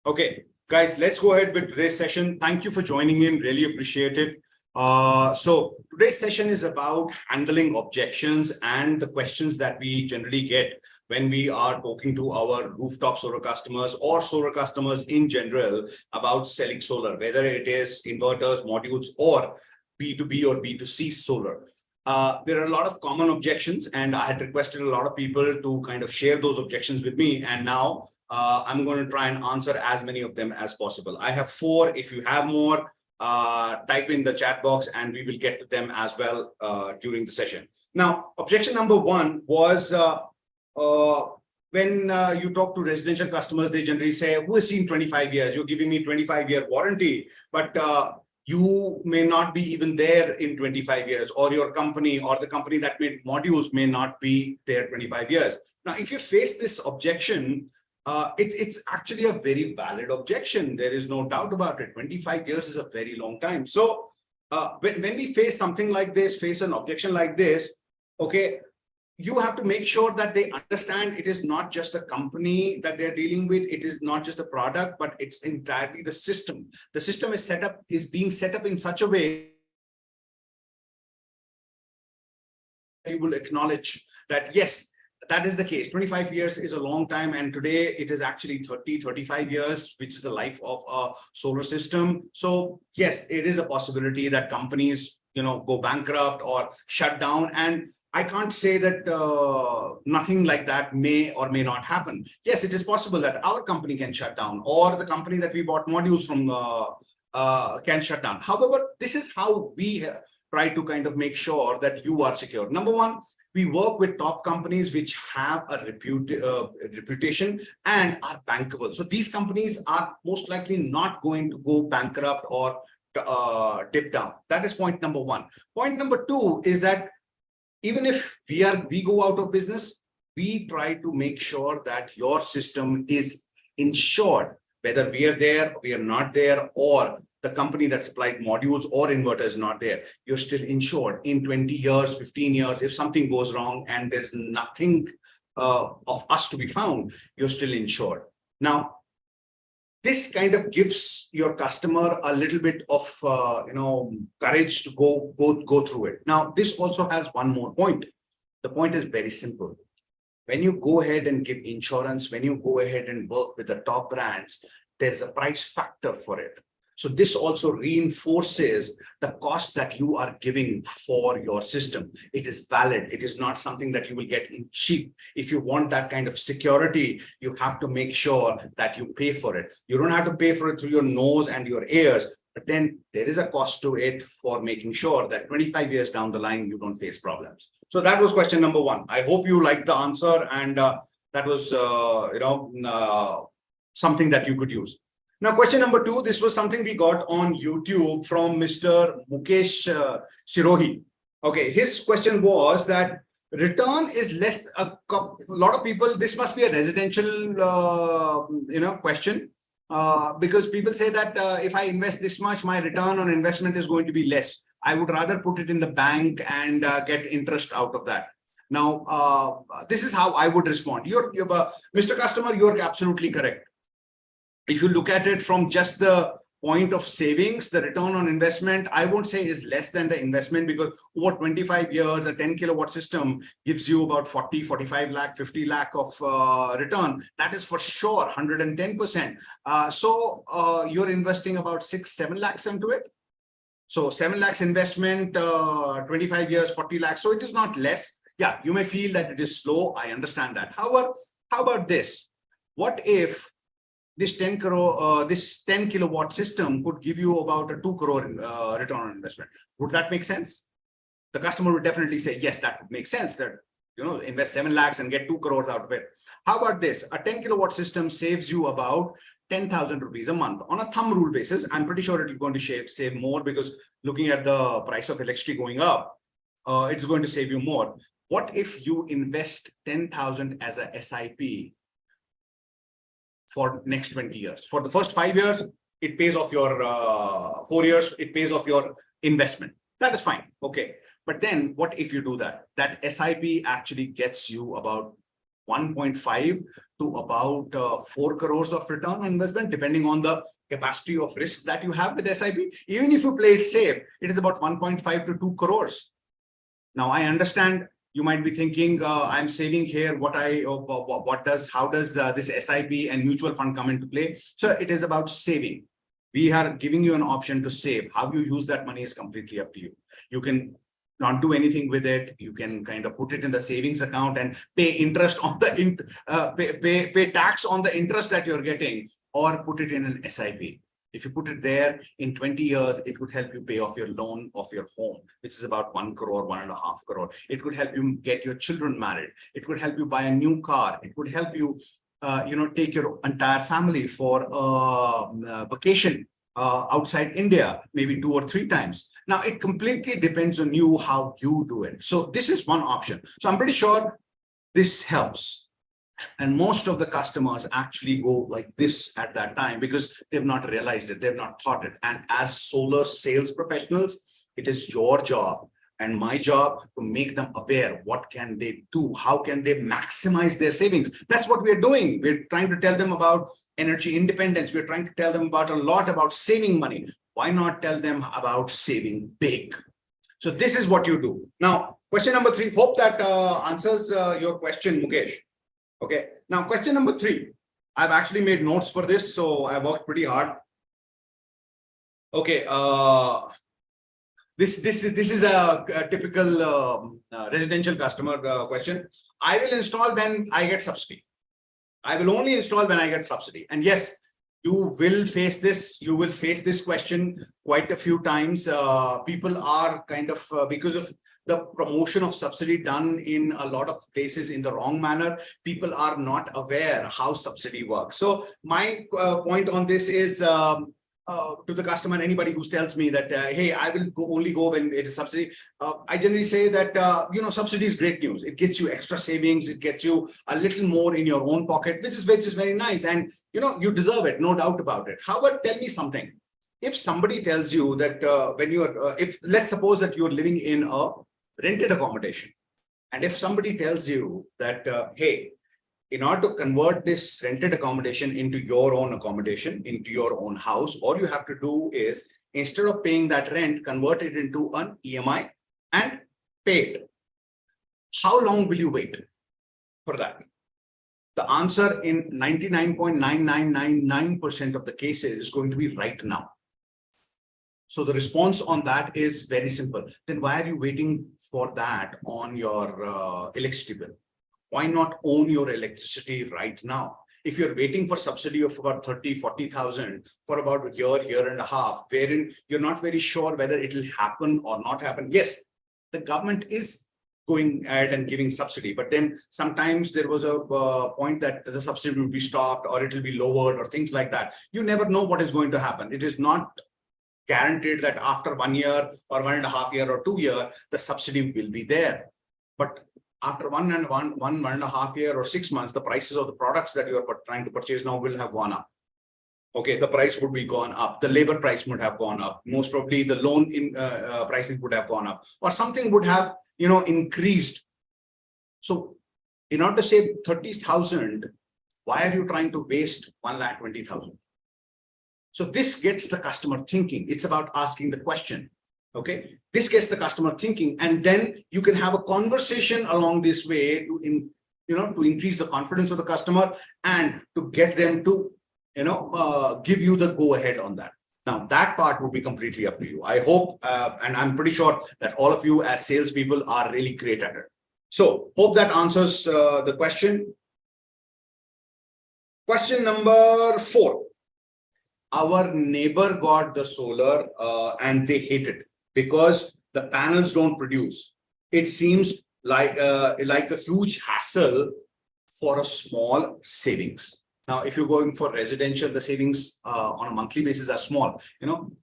Okay, guys, let's go ahead with today's session. Thank you for joining in. Really appreciate it. So today's session is about handling objections and the questions that we generally get when we are talking to our rooftop solar customers or solar customers in general about selling solar, whether it is inverters, modules, or B2B or B2C solar. There are a lot of common objections, and I had requested a lot of people to kind of share those objections with me. And now I'm going to try and answer as many of them as possible. I have 4. If you have more, type in the chat box and we will get to them as well during the session. Now, objection number 1 was when you talk to residential customers, they generally say, who has seen 25 years? You're giving me 25-year warranty, but you may not be even there in 25 years, or your company or the company that made modules may not be there 25 years. Now, if you face this objection, it's actually a very valid objection. There is no doubt about it. 25 years is a very long time. So when we face something like this, face an objection like this, okay, you have to make sure that they understand it is not just the company that they're dealing with. It is not just the product, but it's entirely the system. The system is being set up in such a way you will acknowledge that, yes, that is the case. 25 years is a long time. And today it is actually 30, 35 years, which is the life of a solar system. So yes, it is a possibility that companies, go bankrupt or shut down. And I can't say that nothing like that may or may not happen. Yes, it is possible that our company can shut down, or the company that we bought modules from can shut down. However, this is how we try to kind of make sure that you are secure. Number 1, we work with top companies which have a reputation and are bankable. So these companies are most likely not going to go bankrupt or dip down. That is point number 1. Point number 2 is that even if we go out of business, we try to make sure that your system is insured, whether we are there, we are not there, or the company that supplied modules or inverters is not there. You're still insured in 20 years, 15 years. If something goes wrong and there's nothing of us to be found, you're still insured. Now, this kind of gives your customer a little bit of courage to go through it. Now, this also has one more point. The point is very simple. When you go ahead and give insurance, when you go ahead and work with the top brands, there's a price factor for it. So this also reinforces the cost that you are giving for your system. It is valid. It is not something that you will get in cheap. If you want that kind of security, you have to make sure that you pay for it. You don't have to pay for it through your nose and your ears, but then there is a cost to it for making sure that 25 years down the line, you don't face problems. So that was question number 1. I hope you liked the answer, and that was, something that you could use. Now, question number 2, this was something we got on YouTube from Mr. Mukesh Sirohi. Okay, his question was that return is less. A lot of people, this must be a residential, question, because people say that if I invest this much, my return on investment is going to be less. I would rather put it in the bank and get interest out of that. Now, this is how I would respond. Mr. Customer, you're absolutely correct. If you look at it from just the point of savings, the return on investment, I won't say is less than the investment, because over 25 years, a 10 kilowatt system gives you about 40, 45 lakh, 50 lakh of return. That is for sure 110%. So you're investing about 6-7 lakhs into it. So 7 lakhs investment, 25 years, 40 lakhs. So it is not less. Yeah, you may feel that it is slow. I understand that. However, how about this? What if this 10 kilowatt system could give you about a 2 crore return on investment? Would that make sense? The customer would definitely say, yes, that would make sense, that, invest 7 lakhs and get 2 crores out of it. How about this? A 10 kilowatt system saves you about 10,000 rupees a month. On a thumb rule basis, I'm pretty sure it's going to save more, because looking at the price of electricity going up, it's going to save you more. What if you invest 10,000 as a SIP for next 20 years? For the first 5 years, it pays off your 4 years, it pays off your investment. That is fine. Okay. But then what if you do that? That SIP actually gets you about 1.5 to about 4 crores of return on investment, depending on the capacity of risk that you have with SIP. Even if you play it safe, it is about 1.5 to 2 crores. Now, I understand you might be thinking, I'm saving here. How does this SIP and mutual fund come into play? So it is about saving. We are giving you an option to save. How you use that money is completely up to you. You can not do anything with it. You can kind of put it in the savings account and pay interest on the pay tax on the interest that you're getting, or put it in an SIP. If you put it there in 20 years, it would help you pay off your loan of your home, which is about 1 crore, 1.5 crore. It could help you get your children married. It could help you buy a new car. It could help you, take your entire family for a vacation outside India, maybe 2 or 3 times. Now, it completely depends on you, how you do it. So this is one option. So I'm pretty sure this helps. And most of the customers actually go like this at that time because they've not realized it, they've not thought it. And as solar sales professionals, it is your job and my job to make them aware. What can they do? How can they maximize their savings? That's what we're doing. We're trying to tell them about energy independence. We're trying to tell them about a lot about saving money. Why not tell them about saving big? So this is what you do. Now, question number 3, hope that answers your question, Mukesh. Okay, now question number 3. I've actually made notes for this, so I worked pretty hard. Okay, this is a typical residential customer question. I will install when I get subsidy. I will only install when I get subsidy. And yes, you will face this. You will face this question quite a few times. People are kind of because of the promotion of subsidy done in a lot of places in the wrong manner, people are not aware how subsidy works. So my point on this is to the customer and anybody who tells me that, hey, I will only go when it is subsidy. I generally say that, subsidy is great news. It gets you extra savings. It gets you a little more in your own pocket, which is very nice. And, you deserve it, no doubt about it. However, tell me something. If somebody tells you that when you're, let's suppose that you're living in a rented accommodation. And if somebody tells you that, hey, in order to convert this rented accommodation into your own accommodation, into your own house, all you have to do is, instead of paying that rent, convert it into an EMI and pay it. How long will you wait for that? The answer in 99.9999% of the cases is going to be right now. So the response on that is very simple. Then why are you waiting for that on your electricity bill? Why not own your electricity right now? If you're waiting for subsidy of about 30,000-40,000 for about a year and a half, wherein you're not very sure whether it will happen or not happen. Yes, the government is going ahead and giving subsidy, but then sometimes there was a point that the subsidy will be stopped or it will be lowered or things like that. You never know what is going to happen. It is not guaranteed that after 1 year or 1.5 years or 2 years, the subsidy will be there. But after 1.5 years or 6 months, the prices of the products that you are trying to purchase now will have gone up. Okay, the price would be gone up. The labor price would have gone up. Most probably the loan pricing would have gone up, or something would have, increased. So in order to save 30,000, why are you trying to waste 1,20,000? So this gets the customer thinking. It's about asking the question. Okay, this gets the customer thinking, and then you can have a conversation along this way to increase the confidence of the customer and to get them to give you the go ahead on that. Now that part would be completely up to you. I hope, and I'm pretty sure that all of you as salespeople are really great at it. So hope that answers the question. Question number 4. Our neighbor got the solar and they hate it because the panels don't produce. It seems like a huge hassle for a small savings. Now, if you're going for residential, the savings on a monthly basis are small,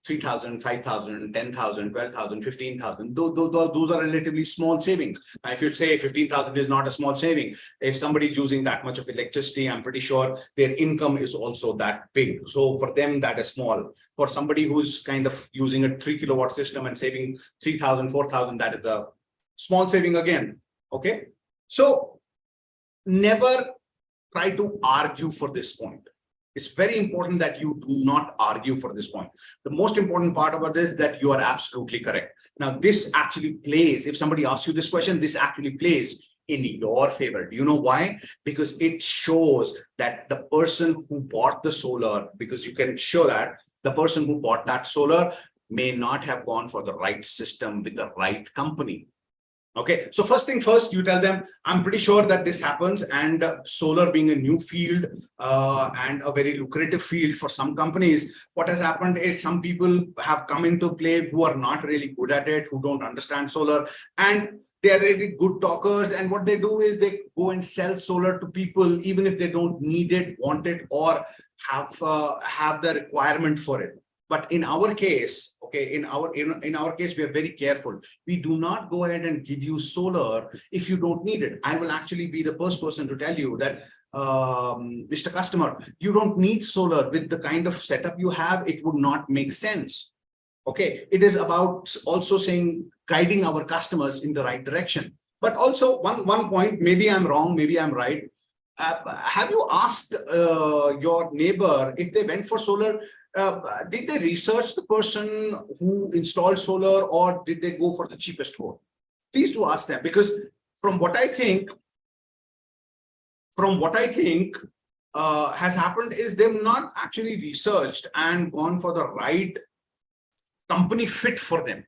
3,000, 5,000, 10,000, 12,000, 15,000. Those are relatively small savings. Now, if you say 15,000 is not a small saving, if somebody is using that much of electricity, I'm pretty sure their income is also that big. So for them, that is small. For somebody who's kind of using a 3 kilowatt system and saving 3,000, 4,000, that is a small saving again. Okay. So never try to argue for this point. It's very important that you do not argue for this point. The most important part about this is that you are absolutely correct. Now, this actually plays, if somebody asks you this question, this actually plays in your favor. Do you know why? Because it shows that the person who bought the solar, because you can show that the person who bought that solar may not have gone for the right system with the right company. Okay, so first thing first, you tell them, I'm pretty sure that this happens, and solar being a new field and a very lucrative field for some companies, what has happened is some people have come into play who are not really good at it, who don't understand solar, and they are really good talkers. And what they do is they go and sell solar to people, even if they don't need it, want it, or have the requirement for it. But in our case, okay, in our case, we are very careful. We do not go ahead and give you solar if you don't need it. I will actually be the first person to tell you that, Mr. Customer, you don't need solar. With the kind of setup you have, it would not make sense. Okay, it is about also saying, guiding our customers in the right direction. But also one point, maybe I'm wrong, maybe I'm right. Have you asked your neighbor if they went for solar? Did they research the person who installed solar, or did they go for the cheapest one? Please do ask them, because from what I think has happened is they've not actually researched and gone for the right company fit for them.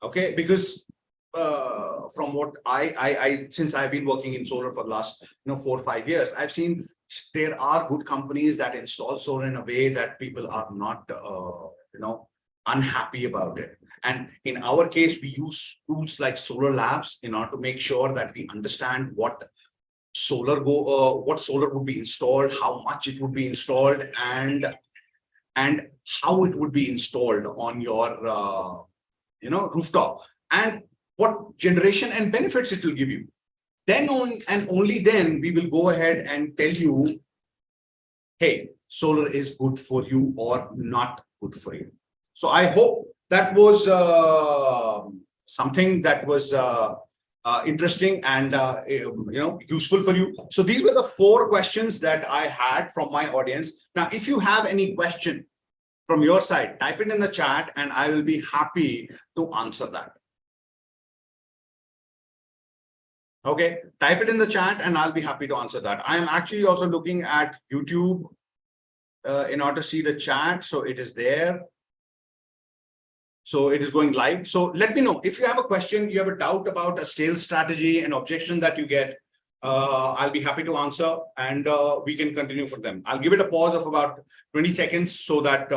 Okay, because from what I since I've been working in solar for the last 4 or 5 years, I've seen there are good companies that install solar in a way that people are not unhappy about it. And in our case, we use tools like Solar Labs in order to make sure that we understand what solar would be installed, how much it would be installed, and how it would be installed on your rooftop, and what generation and benefits it will give you. Then and only then we will go ahead and tell you, hey, solar is good for you or not good for you. So I hope that was something that was interesting and useful for you. So these were the 4 questions that I had from my audience. Now, if you have any question from your side, type it in the chat and I will be happy to answer that. Okay, type it in the chat and I'll be happy to answer that. I am actually also looking at YouTube in order to see the chat. So it is there. So it is going live. So let me know if you have a question, you have a doubt about a sales strategy, an objection that you get. I'll be happy to answer, and we can continue for them. I'll give it a pause of about 20 seconds so that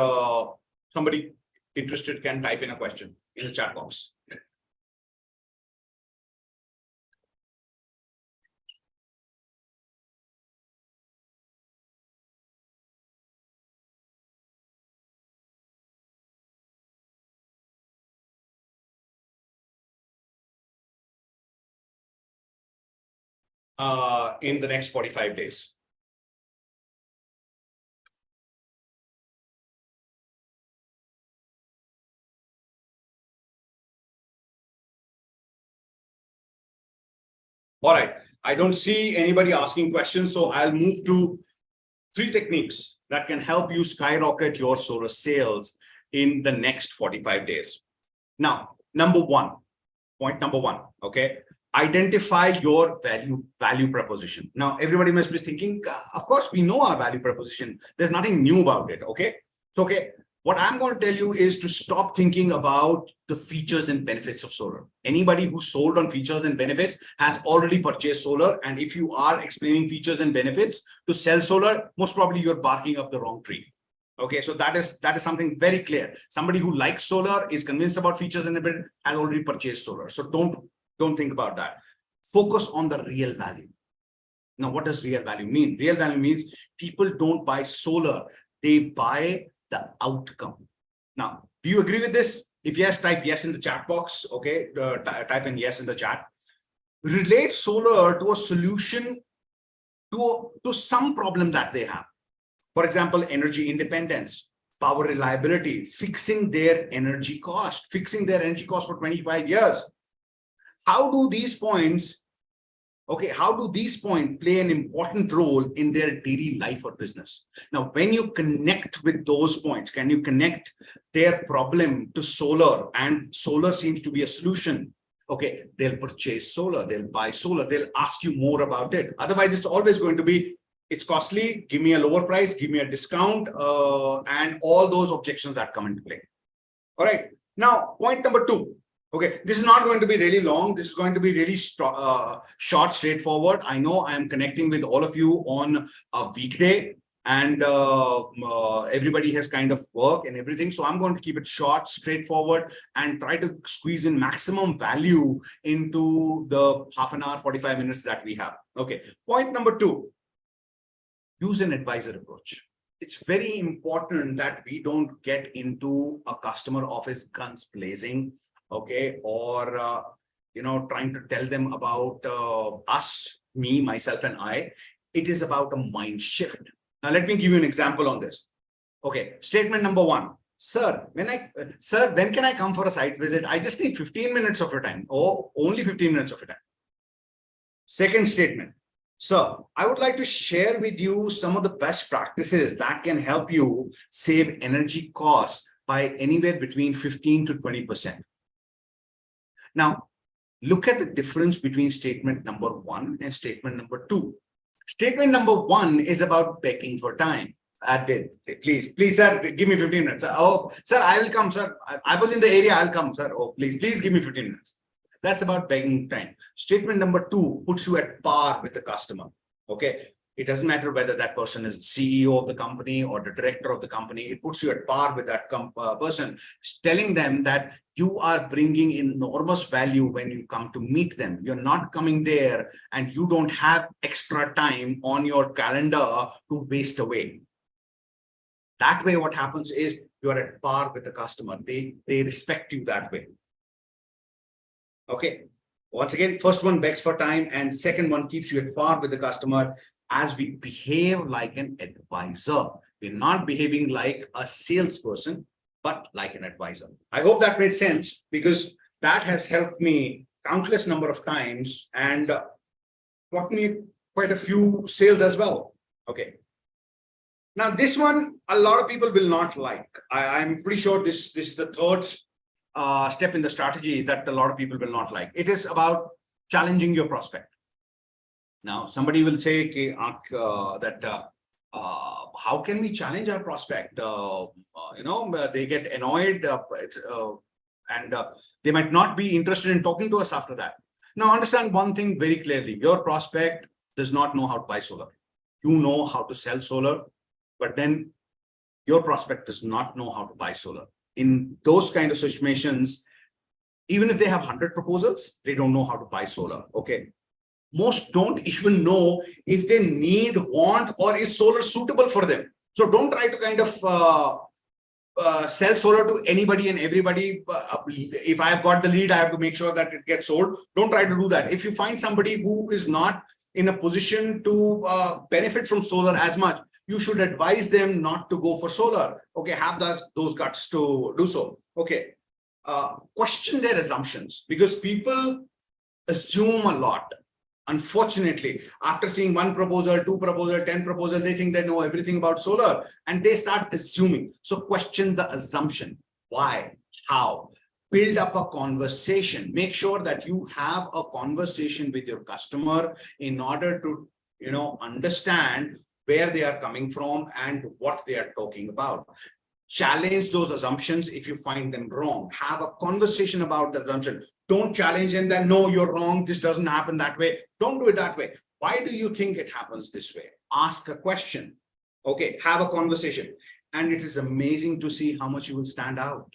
somebody interested can type in a question in the chat box. In the next 45 days. All right, I don't see anybody asking questions, so I'll move to 3 techniques that can help you skyrocket your solar sales in the next 45 days. Now, point number one, okay? Identify your value proposition. Now, everybody must be thinking, of course, we know our value proposition. There's nothing new about it, okay? So, okay, what I'm going to tell you is to stop thinking about the features and benefits of solar. Anybody who sold on features and benefits has already purchased solar. And if you are explaining features and benefits to sell solar, most probably you're barking up the wrong tree. Okay, so that is something very clear. Somebody who likes solar, is convinced about features and benefits, has already purchased solar. So don't think about that. Focus on the real value. Now, what does real value mean? Real value means people don't buy solar, they buy the outcome. Now, do you agree with this? If yes, type yes in the chat box. Okay, type in yes in the chat. Relate solar to a solution to some problem that they have. For example, energy independence, power reliability, fixing their energy cost for 25 years. How do these points, Okay, how do these points play an important role in their daily life or business? Now, when you connect with those points, can you connect their problem to solar, and solar seems to be a solution? Okay, they'll purchase solar, they'll buy solar, they'll ask you more about it. Otherwise, it's always going to be, it's costly, give me a lower price, give me a discount, and all those objections that come into play. All right, now point number 2. Okay, this is not going to be really long. This is going to be really short, straightforward. I know I am connecting with all of you on a weekday, and everybody has kind of work and everything. So I'm going to keep it short, straightforward, and try to squeeze in maximum value into the half an hour, 45 minutes that we have. Okay, point number 2, use an advisor approach. It's very important that we don't get into a customer office guns blazing, okay, or trying to tell them about us, me, myself, and I. It is about a mind shift. Now, let me give you an example on this. Okay, statement number 1. Sir, when can I come for a site visit? I just need 15 minutes of your time. Oh, only 15 minutes of your time. Second statement. So I would like to share with you some of the best practices that can help you save energy costs by anywhere between 15 to 20%. Now, look at the difference between statement number 1 and statement number 2. Statement number 1 is about begging for time. Please, sir, give me 15 minutes. Oh, sir, I will come, sir. I was in the area, I'll come, sir. Oh, please give me 15 minutes. That's about begging time. Statement number 2 puts you at par with the customer. Okay. It doesn't matter whether that person is the CEO of the company or the director of the company. It puts you at par with that person, telling them that you are bringing enormous value when you come to meet them. You're not coming there and you don't have extra time on your calendar to waste away. That way, what happens is you're at par with the customer. They respect you that way. Okay. Once again, first one begs for time, and second one keeps you at par with the customer as we behave like an advisor. We're not behaving like a salesperson, but like an advisor. I hope that made sense, because that has helped me countless number of times and got me quite a few sales as well. Okay. Now, this one, a lot of people will not like. I'm pretty sure this is the third step in the strategy that a lot of people will not like. It is about challenging your prospect. Now, somebody will say that how can we challenge our prospect? They get annoyed and they might not be interested in talking to us after that. Now, understand one thing very clearly. Your prospect does not know how to buy solar. You know how to sell solar, but then your prospect does not know how to buy solar. In those kind of situations, even if they have 100 proposals, they don't know how to buy solar. Okay. Most don't even know if they need, want, or is solar suitable for them. So don't try to kind of sell solar to anybody and everybody. If I have got the lead, I have to make sure that it gets sold. Don't try to do that. If you find somebody who is not in a position to benefit from solar as much, you should advise them not to go for solar. Okay, have those guts to do so. Okay, question their assumptions, because people assume a lot. Unfortunately, after seeing 1 proposal, 2 proposal, 10 proposals, they think they know everything about solar and they start assuming. So question the assumption. Why? How? Build up a conversation. Make sure that you have a conversation with your customer in order to, understand where they are coming from and what they are talking about. Challenge those assumptions if you find them wrong. Have a conversation about the assumption. Don't challenge them that, no, you're wrong. This doesn't happen that way. Don't do it that way. Why do you think it happens this way? Ask a question. Okay, have a conversation. And it is amazing to see how much you will stand out.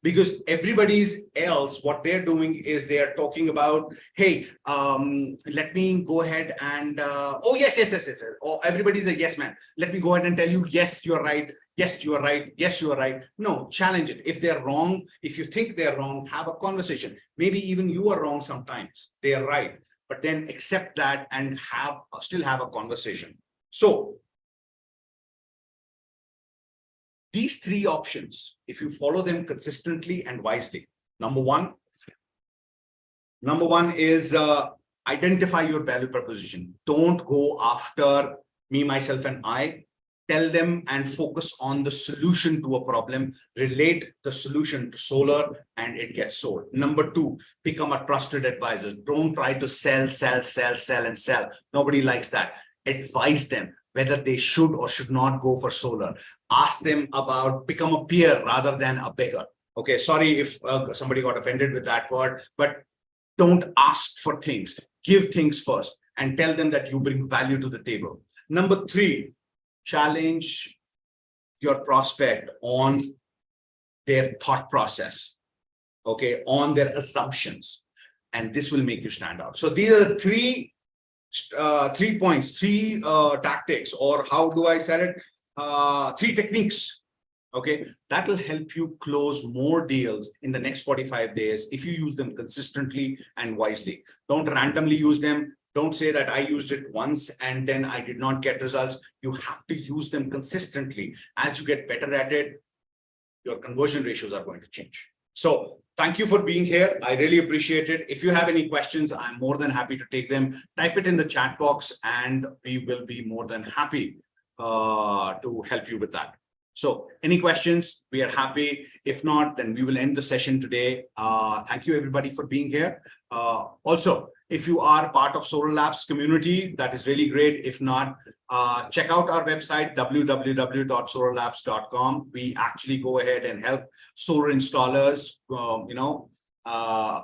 Because everybody's else, what they're doing is they are talking about, hey, let me go ahead and, oh, yes. Oh, everybody's a yes man. Let me go ahead and tell you, yes, you're right. Yes, you are right. Yes, you are right. No, challenge it. If they're wrong, if you think they're wrong, have a conversation. Maybe even you are wrong sometimes. They are right. But then accept that and still have a conversation. So these 3 options, if you follow them consistently and wisely, number one is Identify your value proposition. Don't go after me, myself, and I. Tell them and focus on the solution to a problem, relate the solution to solar, and it gets sold. Number two, become a trusted advisor. Don't try to sell, and sell. Nobody likes that. Advise them whether they should or should not go for solar. Ask them about, become a peer rather than a beggar. Okay, sorry if somebody got offended with that word, but don't ask for things. Give things first and tell them that you bring value to the table. Number three, challenge your prospect on their thought process, okay, on their assumptions, and this will make you stand out. So these are the three points, three tactics, or how do I sell it? Three techniques, okay, that will help you close more deals in the next 45 days if you use them consistently and wisely. Don't randomly use them. Don't say that I used it once and then I did not get results. You have to use them consistently. As you get better at it, your conversion ratios are going to change. So thank you for being here. I really appreciate it. If you have any questions, I'm more than happy to take them. Type it in the chat box and we will be more than happy to help you with that. So any questions, we are happy. If not, then we will end the session today. Thank you everybody for being here. Also, if you are part of Solar Labs community, that is really great. If not, check out our website, www.solarlabs.com. We actually go ahead and help solar installers,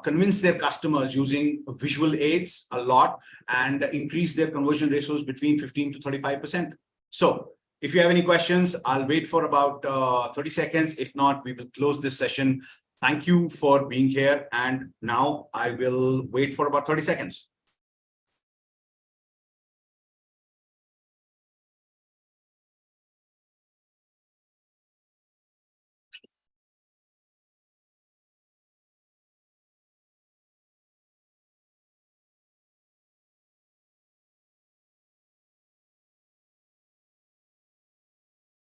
convince their customers using visual aids a lot and increase their conversion ratios between 15 to 35%. So if you have any questions, I'll wait for about 30 seconds. If not, we will close this session. Thank you for being here. And now I will wait for about 30 seconds.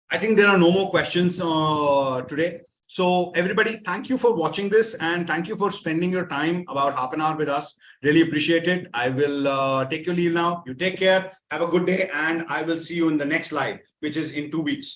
I think there are no more questions today. So everybody, thank you for watching this and thank you for spending your time about half an hour with us. Really appreciate it. I will take your leave now. You take care. Have a good day and I will see you in the next live, which is in 2 weeks.